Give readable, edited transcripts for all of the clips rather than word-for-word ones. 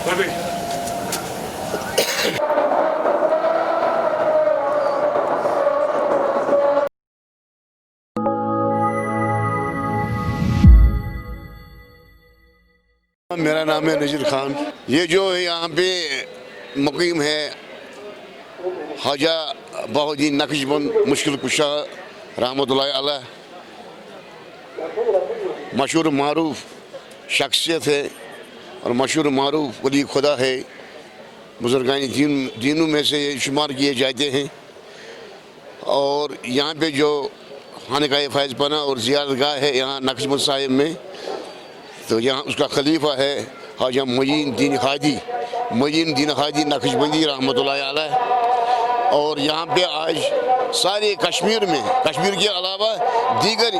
मेरा नाम है नज़ीर खान। ये जो यहाँ पे मुकीम है ख्वाजा बहाउद्दीन नक्शबंद मुश्किल कुशा रहमतुल्लाह अलैह, मशहूर मारूफ शख्सियत है और मशहूर मारूफ वली खुदा है। बुजुर्गान दीनों में से ये शुमार किए जाते हैं। और यहाँ पे जो खानकाए फैज़पना और ज़ियारतगाह है यहाँ नक्शबंद साहिब में, तो यहाँ उसका खलीफा है ख्वाजा मोइनुद्दीन हादी नक्शबंदी रहमतुल्लाह अलैह। और यहाँ पे आज सारे कश्मीर के अलावा दीगर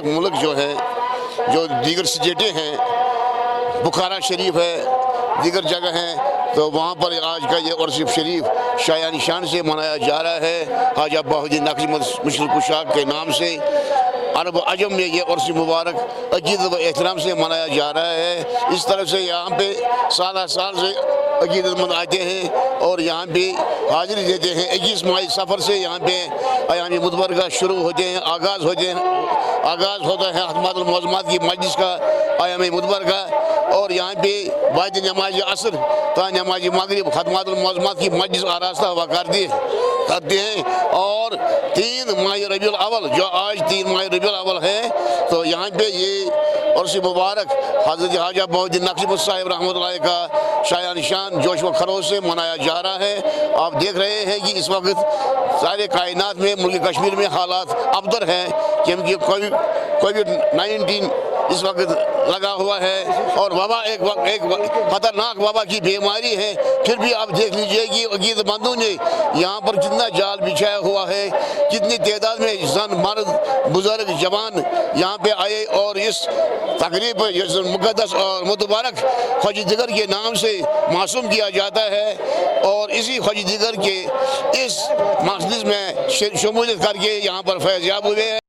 मुल्क जो है, जो दीगर स्टेटें हैं, बुखारा शरीफ है, दीगर जगह हैं, तो वहाँ पर आज का ये उर्स शरीफ शायान शान से मनाया जा रहा है ख्वाजा बहाउद्दीन नक्शबंद मुश्किल कुशा के नाम से। अरब अजम में ये उर्स मुबारक अकीदत व एहतराम से मनाया जा रहा है। इस तरह से यहाँ पे साल से अकीदतमंद आते हैं और यहाँ पे हाजिरी देते हैं। 21 माह सफ़र से यहाँ पे अयाम मुतबरका शुरू होते हैं, आगाज़ होता है खत्मातुल मौज़ूमात की मजलिस का अयाम मुतबरका। और यहाँ पे बाद नमाज असर ता नमाज मगरिब खत्मातुल मौज़ूमात की मजलिस आरास्ता हुआ करते हैं। और 3 माह रबीउल अव्वल, जो आज 3 माह रबीउल अव्वल है, तो यहाँ पे ये उर्स मुबारक हज़रत ख्वाजा बहाउद्दीन नक्शबंद साहिब रहमतुल्लाह का शायान शान जोश व खरोश से मनाया जा रहा है। आप देख रहे हैं कि इस वक्त सारे कायनात में मुल्क कश्मीर में हालात अबतर हैं, क्योंकि कोविड-19 इस वक्त लगा हुआ है और वबा एक खतरनाक वबा की बीमारी है। फिर भी आप देख लीजिए कि अकीदतमंदों ने यहाँ पर कितना जाल बिछाया हुआ है, कितनी तादाद में जन मर्द बुजुर्ग जवान यहाँ पे आए और इस तकरीब मुक़द्दस और मुबारक ख्वाजा दिगर के नाम से मासूम किया जाता है। और इसी ख्वाजा दिगर के इस मजलिस में शमूलियत करके यहाँ पर फैज़याब हुए हैं।